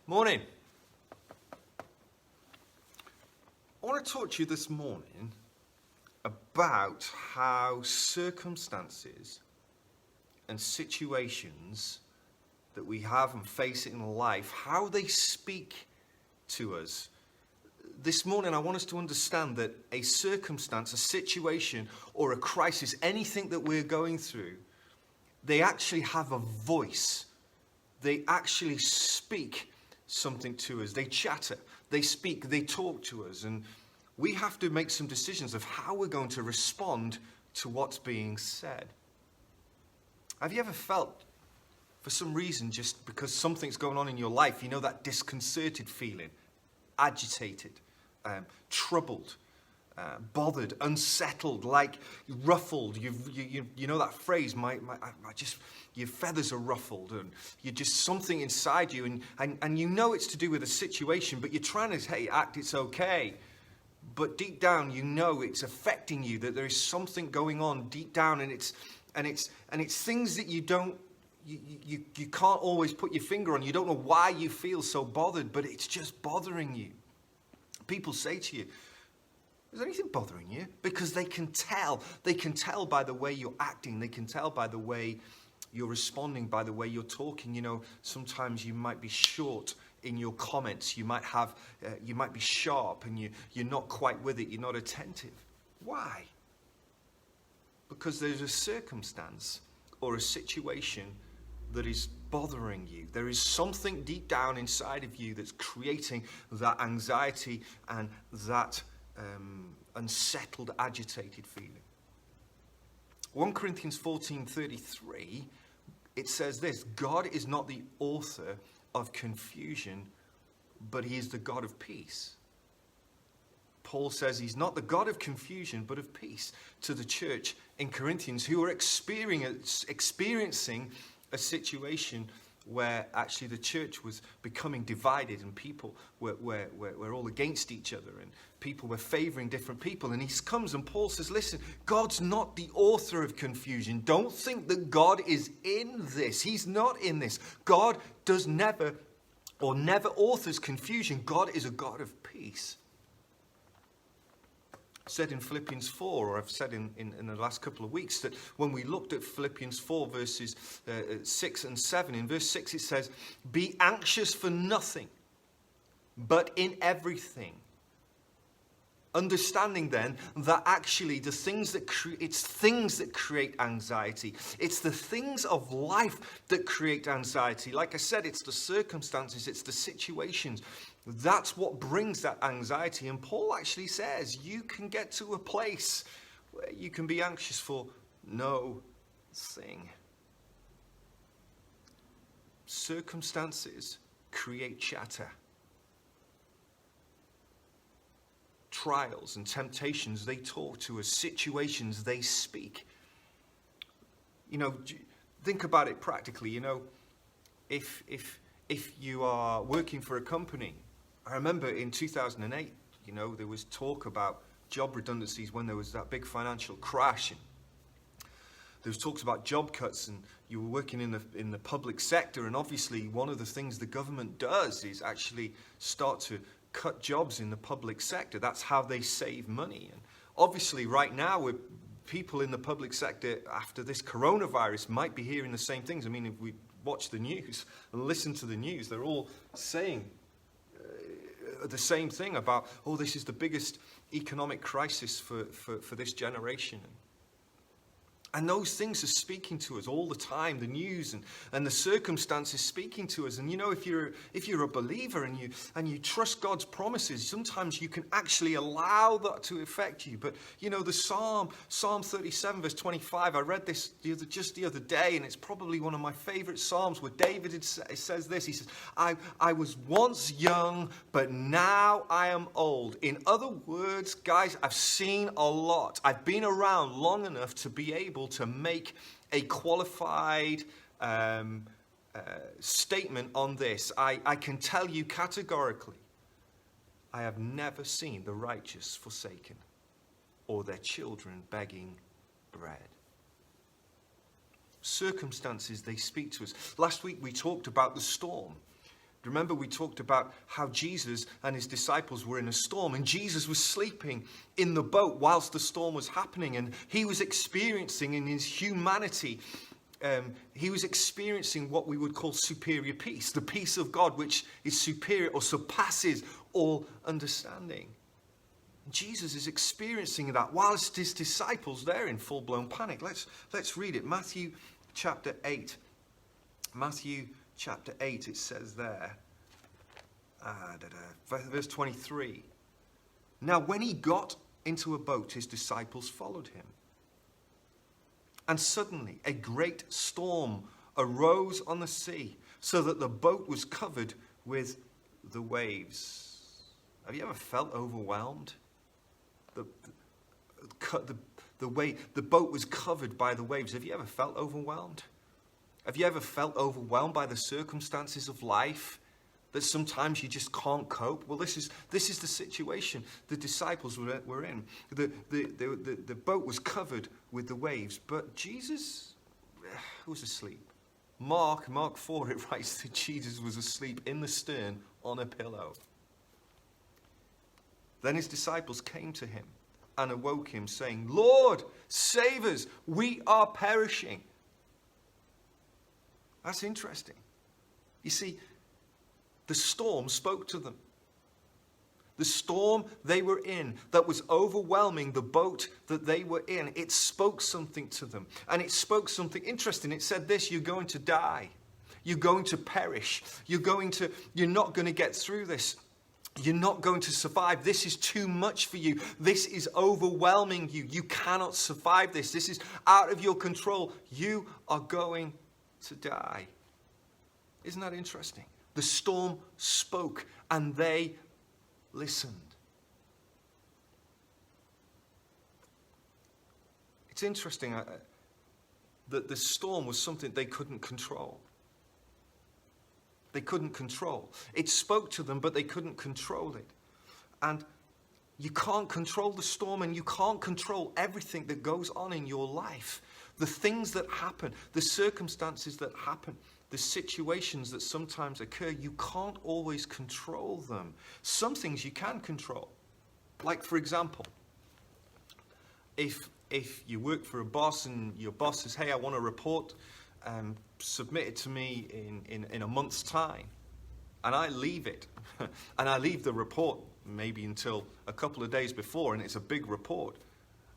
Morning. I want to talk to you this morning about how circumstances and situations that we have and face in life, how they speak to us. This morning I want us to understand that a circumstance, a situation, or a crisis, anything that we're going through, they actually have a voice. They actually speak something to us. They chatter, they speak, they talk to us. And we have to make some decisions of how we're going to respond to what's being said. Have you ever felt, for some reason, just because something's going on in your life, you know, that disconcerted feeling, agitated, troubled, bothered, unsettled, like ruffled? You know that phrase, your feathers are ruffled, and you're just something inside you, and you know it's to do with a situation, but you're trying to act it's okay. But deep down, you know it's affecting you, that there is something going on deep down, and it's things that you can't always put your finger on. You don't know why you feel so bothered, but it's just bothering you. People say to you, is anything bothering you? Because they can tell. They can tell by the way you're acting. They can tell by the way you're responding, by the way you're talking. You know, sometimes you might be short in your comments. You might be sharp, and you're not quite with it. You're not attentive. Why? Because there's a circumstance or a situation that is bothering you. There is something deep down inside of you that's creating that anxiety and that unsettled, agitated feeling. 1 Corinthians 14:33, it says this: God is not the author of confusion, but he is the God of peace. Paul says he's not the God of confusion, but of peace, to the church in Corinthians who are experiencing a situation where actually the church was becoming divided, and people were all against each other, and people were favoring different people. And he comes and Paul says, listen, God's not the author of confusion. Don't think that God is in this. He's not in this. God does never authors confusion. God is a God of peace. Said in Philippians 4, or I've said in the last couple of weeks, that when we looked at Philippians 4 verses 6 and 7, in verse 6 it says, be anxious for nothing, but in everything. Understanding then that actually it's things that create anxiety. It's the things of life that create anxiety. Like I said, it's the circumstances, it's the situations. That's what brings that anxiety. And Paul actually says you can get to a place where you can be anxious for no thing. Circumstances create chatter. Trials and temptations, they talk to us. Situations, they speak. You know, think about it practically. You know, if you are working for a company, I remember in 2008, you know, there was talk about job redundancies when there was that big financial crash. And there was talks about job cuts, and you were working in the public sector, and obviously one of the things the government does is actually start to cut jobs in the public sector. That's how they save money. And obviously right now, with people in the public sector after this coronavirus might be hearing the same things. I mean, if we watch the news and listen to the news, they're all saying the same thing about, this is the biggest economic crisis for this generation. And those things are speaking to us all the time, the news and the circumstances speaking to us. And you know, if you're a believer and you trust God's promises, sometimes you can actually allow that to affect you. But you know, the Psalm 37 verse 25, I read this just the other day, and it's probably one of my favorite Psalms, where David says this. He says, I was once young, but now I am old. In other words, guys, I've seen a lot. I've been around long enough to be able to make a qualified statement on this. I can tell you categorically, I have never seen the righteous forsaken or their children begging bread. Circumstances, they speak to us. Last week we talked about the storm. Remember, we talked about how Jesus and his disciples were in a storm, and Jesus was sleeping in the boat whilst the storm was happening, and he was experiencing in his humanity, he was experiencing what we would call superior peace, the peace of God, which is superior or surpasses all understanding. Jesus is experiencing that whilst his disciples, they're in full-blown panic. Let's read it. Matthew chapter 8. Matthew chapter 8, it says there, verse 23. Now, when he got into a boat, his disciples followed him. And suddenly a great storm arose on the sea, so that the boat was covered with the waves. Have you ever felt overwhelmed? The way the boat was covered by the waves. Have you ever felt overwhelmed? Have you ever felt overwhelmed by the circumstances of life that sometimes you just can't cope? Well, this is the situation the disciples were in. The boat was covered with the waves, but Jesus was asleep. Mark 4, it writes that Jesus was asleep in the stern on a pillow. Then his disciples came to him and awoke him, saying, Lord, save us, we are perishing. That's interesting. You see, the storm spoke to them. The storm they were in that was overwhelming the boat that they were in, it spoke something to them. And it spoke something interesting. It said this: you're going to die. You're going to perish. You're not going to get through this. You're not going to survive. This is too much for you. This is overwhelming you. You cannot survive this. This is out of your control. You are going to die. Isn't that interesting? The storm spoke and they listened. It's interesting that the storm was something they couldn't control. They couldn't control. It spoke to them, but they couldn't control it. And you can't control the storm, and you can't control everything that goes on in your life. The things that happen, the circumstances that happen, the situations that sometimes occur, you can't always control them. Some things you can control. Like, for example, if you work for a boss and your boss says, hey, I want a report, submit it to me in a month's time, and I leave it, and I leave the report maybe until a couple of days before, and it's a big report.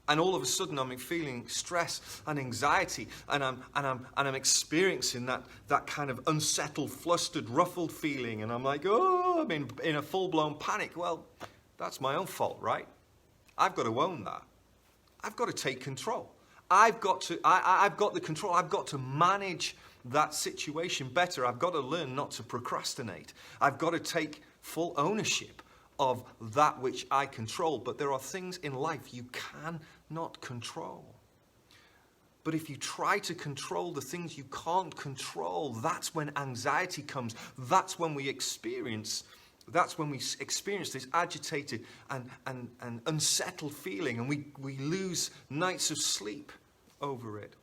And all of a sudden, I'm feeling stress and anxiety, and I'm experiencing that kind of unsettled, flustered, ruffled feeling, and I'm like, oh, I'm in a full-blown panic. Well, that's my own fault, right? I've got to own that. I've got to take control. I've got the control. I've got to manage that situation better. I've got to learn not to procrastinate. I've got to take full ownership of that which I control. But there are things in life you cannot control. But if you try to control the things you can't control, that's when anxiety comes. That's when we experience this agitated and unsettled feeling, and we lose nights of sleep over it.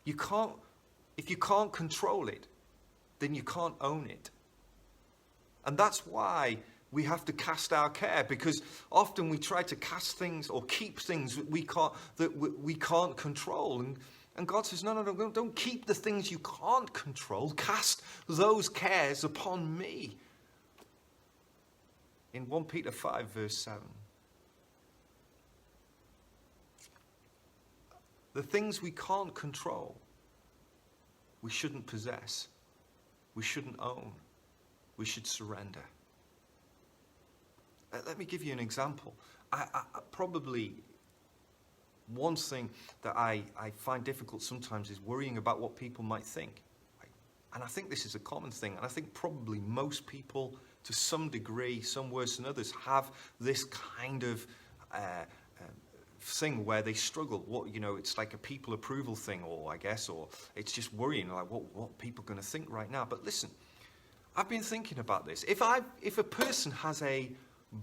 If you can't control it, then you can't own it. And that's why we have to cast our care, because often we try to cast things or keep things that we can't control. And God says, no, don't keep the things you can't control. Cast those cares upon me. In 1 Peter 5, verse 7. The things we can't control, we shouldn't possess. We shouldn't own. We should surrender. Let me give you an example. I probably... One thing that I find difficult sometimes is worrying about what people might think. And I think this is a common thing. And I think probably most people, to some degree, some worse than others, have this kind of thing where they struggle. It's like a people approval thing, or it's just worrying, like what people are going to think right now. But listen, I've been thinking about this. If a person has a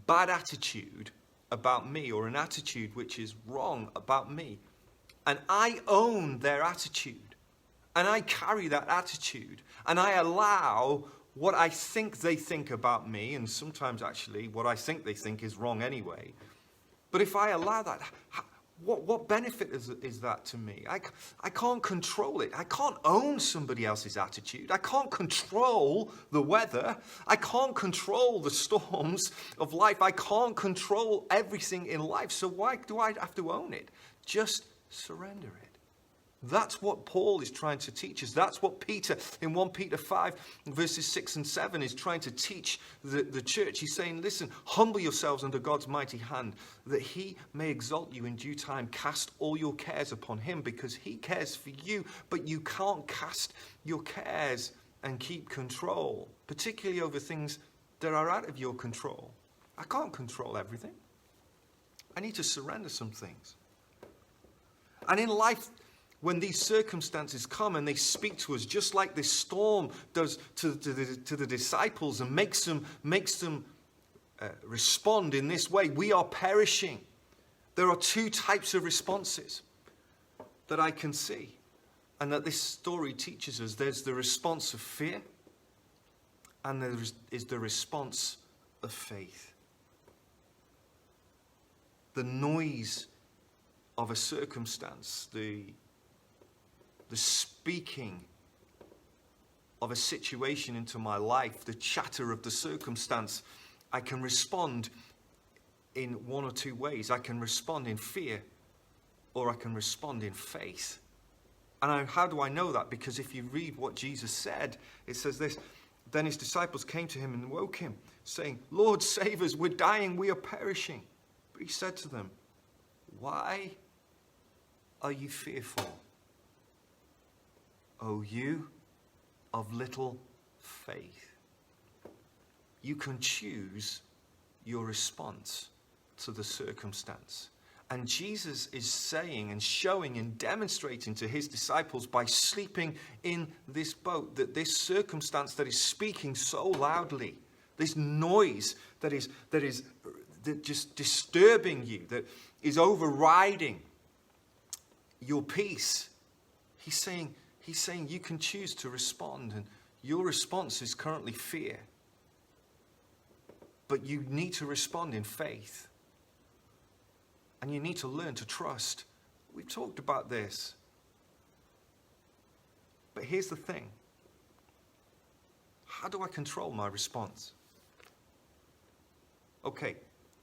bad attitude about me, or an attitude which is wrong about me, and I own their attitude, and I carry that attitude, and I allow what I think they think about me, and sometimes actually what I think they think is wrong anyway. But if I allow that, what benefit is that to me? I can't control it. I can't own somebody else's attitude. I can't control the weather. I can't control the storms of life. I can't control everything in life. So why do I have to own it? Just surrender it. That's what Paul is trying to teach us. That's what Peter, in 1 Peter 5, verses 6 and 7, is trying to teach the church. He's saying, listen, humble yourselves under God's mighty hand, that he may exalt you in due time. Cast all your cares upon him, because he cares for you. But you can't cast your cares and keep control, particularly over things that are out of your control. I can't control everything. I need to surrender some things. And in life, when these circumstances come and they speak to us, just like this storm does to the disciples and makes them respond in this way, we are perishing. There are two types of responses that I can see, and that this story teaches us. There's the response of fear, and there is the response of faith. The noise of a circumstance, the speaking of a situation into my life, the chatter of the circumstance, I can respond in one or two ways. I can respond in fear, or I can respond in faith. And how do I know that? Because if you read what Jesus said, it says this: then his disciples came to him and woke him, saying, Lord, save us, we're dying, we are perishing. But he said to them, why are you fearful, O you of little faith? You can choose your response to the circumstance. And Jesus is saying and showing and demonstrating to his disciples by sleeping in this boat that this circumstance that is speaking so loudly, this noise that is just disturbing you, that is overriding your peace, he's saying you can choose to respond, and your response is currently fear. But you need to respond in faith. And you need to learn to trust. We've talked about this. But here's the thing. How do I control my response? Okay,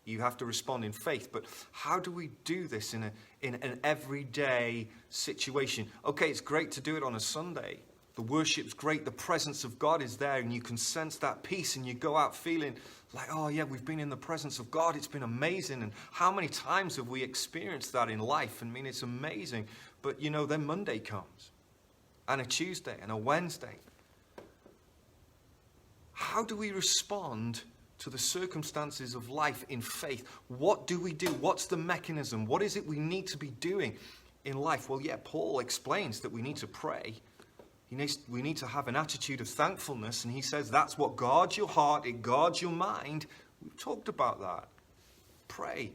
you have to respond in faith, but how do we do this in an everyday situation? Okay, it's great to do it on a Sunday. The worship's great, the presence of God is there, and you can sense that peace, and you go out feeling like, oh yeah, we've been in the presence of God, it's been amazing. And how many times have we experienced that in life? I mean, it's amazing. But then Monday comes, and a Tuesday, and a Wednesday. How do we respond to the circumstances of life in faith? What do we do? What's the mechanism? What is it we need to be doing in life? Well, yeah, Paul explains that we need to pray. We need to have an attitude of thankfulness, and he says that's what guards your heart, it guards your mind. We've talked about that. Pray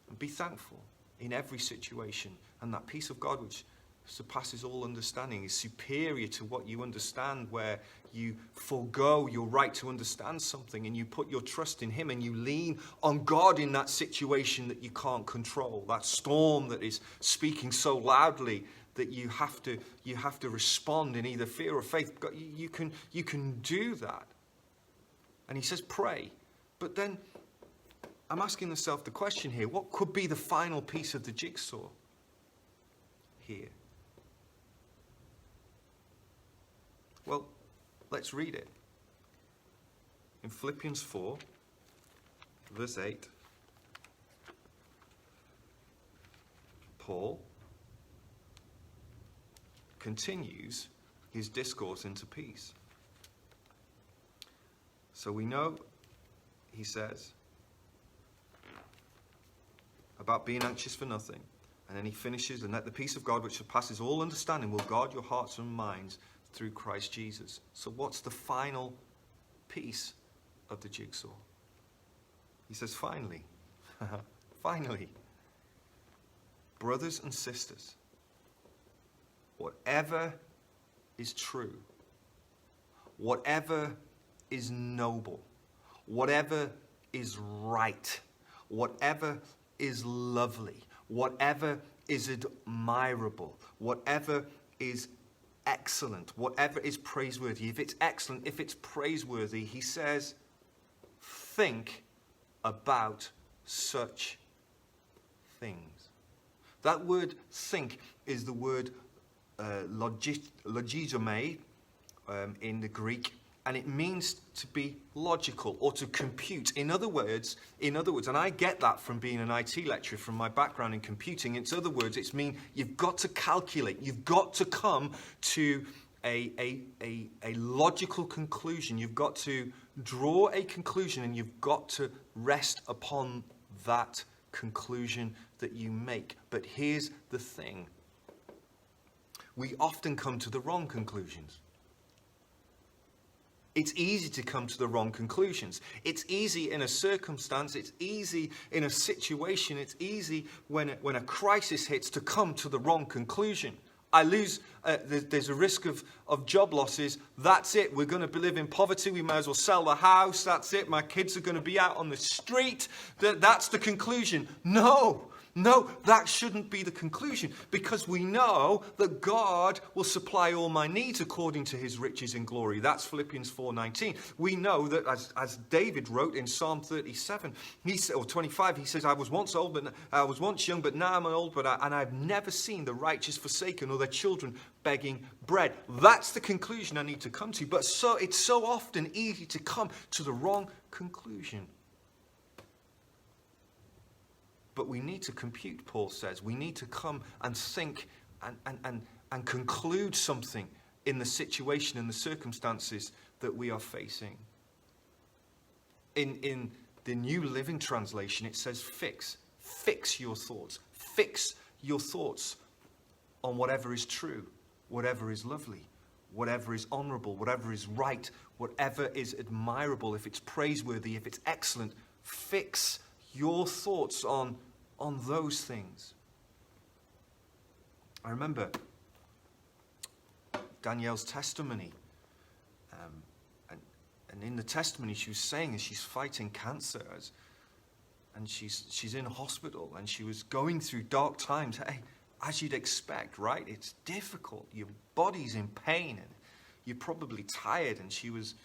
and be thankful in every situation, and that peace of God which surpasses all understanding is superior to what you understand, where you forego your right to understand something and you put your trust in him and you lean on God in that situation that you can't control, that storm that is speaking so loudly that you have to respond in either fear or faith. You can do that. And he says pray. But then I'm asking myself the question here, what could be the final piece of the jigsaw here? Well, let's read it. In Philippians 4, verse 8, Paul continues his discourse into peace. So we know, he says, about being anxious for nothing. And then he finishes, and let the peace of God which surpasses all understanding will guard your hearts and minds through Christ Jesus. So what's the final piece of the jigsaw? He says, finally, finally, brothers and sisters, whatever is true, whatever is noble, whatever is right, whatever is lovely, whatever is admirable, whatever is excellent, whatever is praiseworthy. If it's excellent, if it's praiseworthy, he says, think about such things. That word think is the word logizomai in the Greek, and it means to be logical or to compute. In other words, and I get that from being an IT lecturer, from my background in computing. In other words, it's mean you've got to calculate, you've got to come to a logical conclusion. You've got to draw a conclusion, and you've got to rest upon that conclusion that you make. But here's the thing. We often come to the wrong conclusions. It's easy to come to the wrong conclusions. It's easy in a circumstance, it's easy in a situation, it's easy when a crisis hits to come to the wrong conclusion. I lose, there's a risk of job losses. That's it. We're going to live in poverty. We might as well sell the house. That's it. My kids are going to be out on the street. That's the conclusion. No, that shouldn't be the conclusion, because we know that God will supply all my needs according to his riches in glory. That's Philippians 4:19. We know that as David wrote in Psalm 37, or 25, he says, I was once old, but I was once young, but now I'm old, and I've never seen the righteous forsaken or their children begging bread. That's the conclusion I need to come to. But it's so often easy to come to the wrong conclusion. But we need to compute, Paul says. We need to come and think and conclude something in the situation and the circumstances that we are facing. In the New Living Translation, it says fix. Fix your thoughts. Fix your thoughts on whatever is true, whatever is lovely, whatever is honorable, whatever is right, whatever is admirable, if it's praiseworthy, if it's excellent. Fix your thoughts on those things. I remember Danielle's testimony, and in the testimony she was saying as she's fighting cancer, and she's in hospital, and she was going through dark times. Hey, as you'd expect, right? It's difficult. Your body's in pain, and you're probably tired, and she was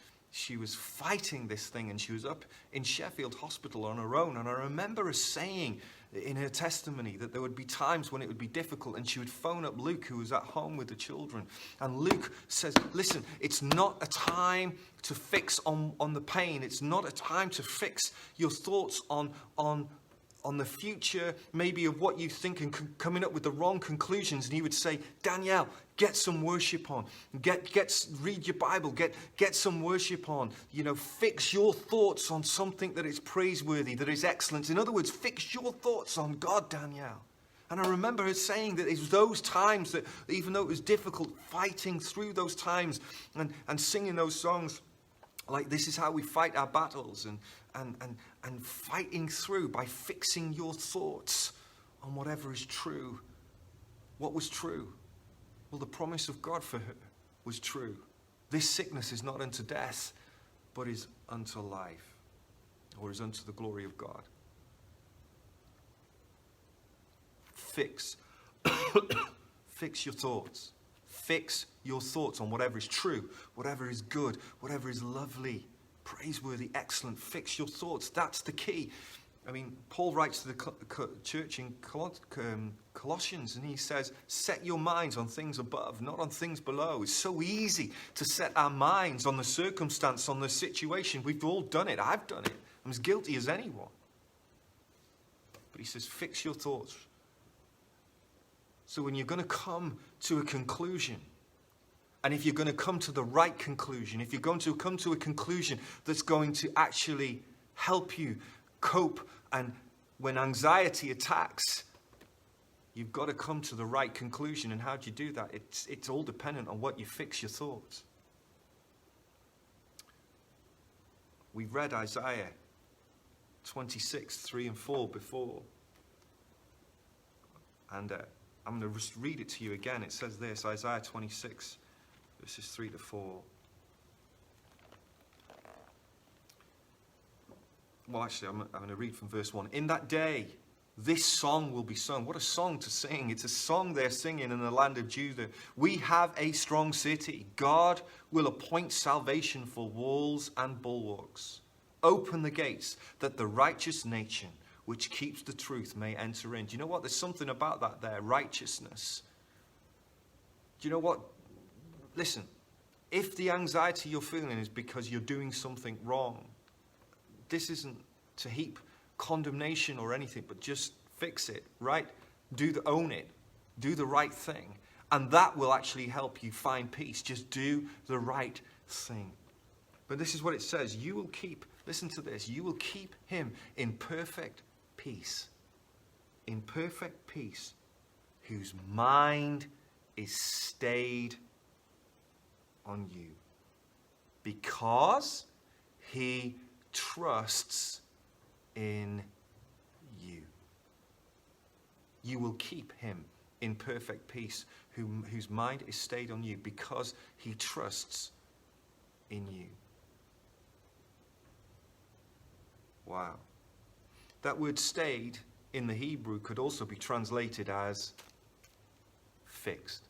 fighting this thing, and she was up in Sheffield Hospital on her own. And I remember her saying in her testimony that there would be times when it would be difficult, and she would phone up Luke, who was at home with the children. And Luke says, listen, it's not a time to fix on the pain. It's not a time to fix your thoughts on the future, maybe of what you think, and coming up with the wrong conclusions. And he would say, Danielle, get some worship on. Read your Bible. Get some worship on. Fix your thoughts on something that is praiseworthy, that is excellent. In other words, fix your thoughts on God, Danielle. And I remember her saying that it was those times that, even though it was difficult, fighting through those times and singing those songs, like this is how we fight our battles, and fighting through by fixing your thoughts on whatever is true. What was true? Well, the promise of God for her was true. This sickness is not unto death, but is unto life, or is unto the glory of God. Fix your thoughts. Fix your thoughts on whatever is true, whatever is good, whatever is lovely, praiseworthy, excellent. Fix your thoughts. That's the key. I mean, Paul writes to the church in Colossians, and he says, set your minds on things above, not on things below. It's so easy to set our minds on the circumstance, on the situation. We've all done it. I've done it. I'm as guilty as anyone. But he says, fix your thoughts. So when you're going to come to a conclusion, and if you're going to come to the right conclusion, if you're going to come to a conclusion that's going to actually help you cope, and when anxiety attacks, you've got to come to the right conclusion. And how do you do that? It's all dependent on what you fix your thoughts. We've read Isaiah 26, 3 and 4 before. And I'm going to just read it to you again. It says this, Isaiah 26, verses 3 to 4. Well, actually, I'm going to read from verse 1. In that day, this song will be sung. What a song to sing. It's a song they're singing in the land of Judah. We have a strong city. God will appoint salvation for walls and bulwarks. Open the gates that the righteous nation which keeps the truth may enter in. Do you know what? There's something about that there, righteousness. Do you know what? Listen, if the anxiety you're feeling is because you're doing something wrong, this isn't to heap condemnation or anything, but just fix it, right? Own it. Do the right thing. And that will actually help you find peace. Just do the right thing. But this is what it says. You will keep, listen to this, you will keep him in perfect peace. In perfect peace, whose mind is stayed on you. Because he trusts in you. You will keep him in perfect peace, whose mind is stayed on you, because he trusts in you. Wow. That word stayed in the Hebrew could also be translated as fixed.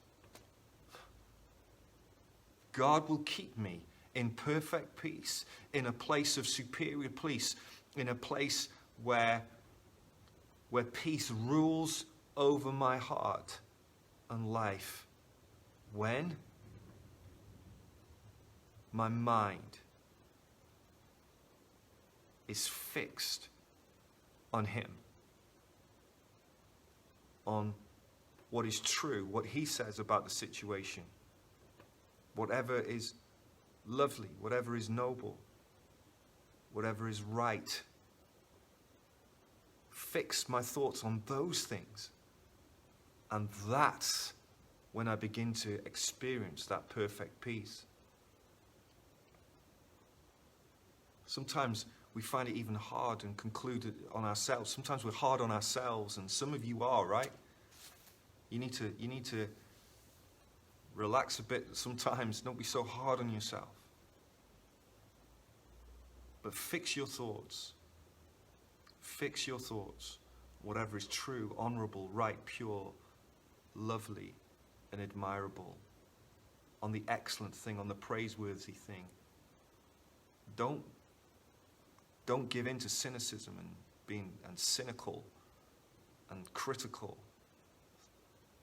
God will keep me in perfect peace, in a place of superior peace, in a place where peace rules over my heart and life. When my mind is fixed on him, on what is true, what he says about the situation, whatever is lovely, whatever is noble, whatever is right. Fix my thoughts on those things. And that's when I begin to experience that perfect peace. Sometimes we find it even hard and conclude it on ourselves. Sometimes we're hard on ourselves, and some of you are, right? You need to relax a bit sometimes. Don't be so hard on yourself. But fix your thoughts. Fix your thoughts. Whatever is true, honorable, right, pure, lovely, and admirable. On the excellent thing, on the praiseworthy thing. Don't give in to cynicism and being cynical and critical.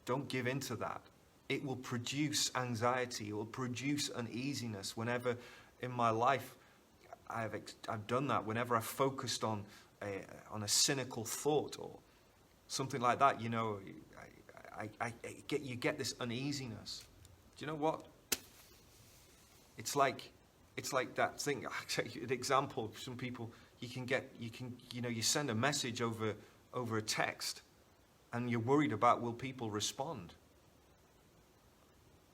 Don't give in to that. It will produce anxiety. It will produce uneasiness. Whenever in my life I've done that, whenever I've focused on a cynical thought or something like that, you know, you get this uneasiness. Do you know what? It's like that thing. I'll take you an example. Some people, you send a message over a text, and you're worried about will people respond.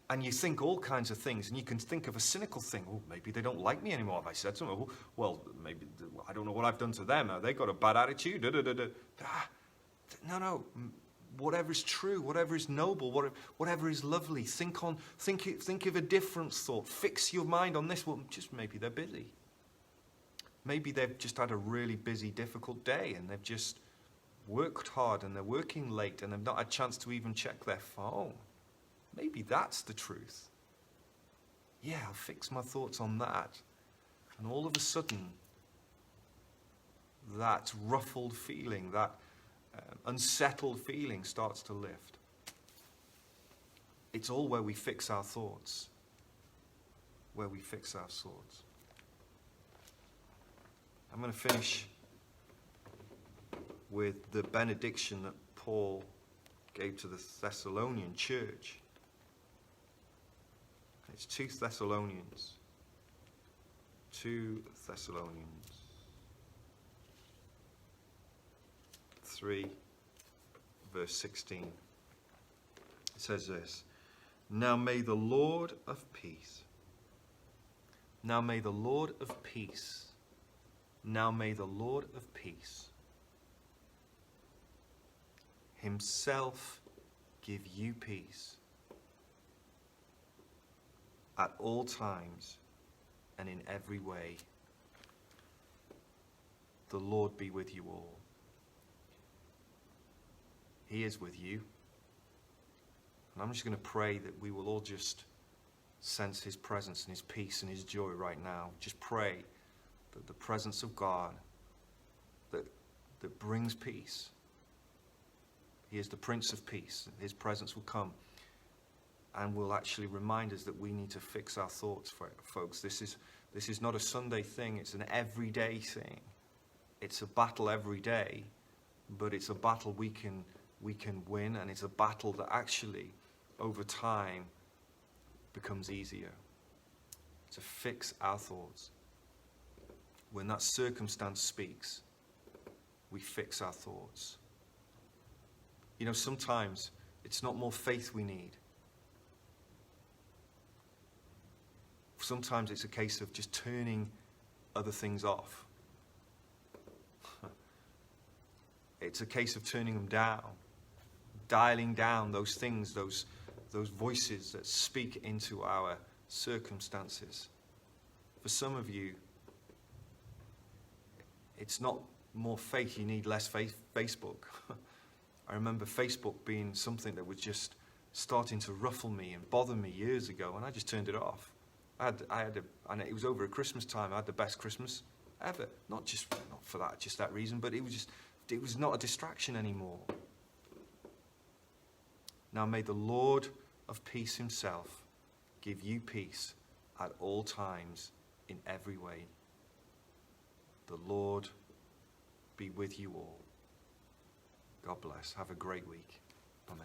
And you think all kinds of things, and you can think of a cynical thing. Oh, maybe they don't like me anymore. Have I said something? Oh, well, maybe I don't know what I've done to them. Have they got a bad attitude? No. Whatever is true, whatever is noble, whatever is lovely, think of a different thought. Fix your mind on this. Well, just maybe they're busy. Maybe they've just had a really busy, difficult day, and they've just worked hard, and they're working late, and they've not had a chance to even check their phone. Maybe that's the truth. Yeah, I'll fix my thoughts on that. And all of a sudden, that ruffled feeling, that unsettled feeling starts to lift. It's all where we fix our thoughts. Where we fix our thoughts. I'm going to finish with the benediction that Paul gave to the Thessalonian church. It's 2 Thessalonians. 2 Thessalonians 3, verse 16. It says this: Now may the Lord of peace, now may the Lord of peace, now may the Lord of peace himself give you peace at all times and in every way. The Lord be with you all. He is with you. And I'm just going to pray that we will all just sense his presence and his peace and his joy right now. Just pray that the presence of God that brings peace. He is the Prince of Peace. His presence will come and will actually remind us that we need to fix our thoughts, folks. This is not a Sunday thing. It's an everyday thing. It's a battle every day, but it's a battle we can win, and it's a battle that actually, over time, becomes easier. To fix our thoughts. When that circumstance speaks, we fix our thoughts. You know, sometimes it's not more faith we need. Sometimes it's a case of just turning other things off. It's a case of turning them down, dialing down those things, those voices that speak into our circumstances. For some of you, it's not more faith, you need less Facebook. I remember Facebook being something that was just starting to ruffle me and bother me years ago, and I just turned it off. And it was over at Christmas time. I had the best Christmas ever. Not for that reason, but it was not a distraction anymore. Now may the Lord of peace himself give you peace at all times in every way. The Lord be with you all. God bless. Have a great week. Amen.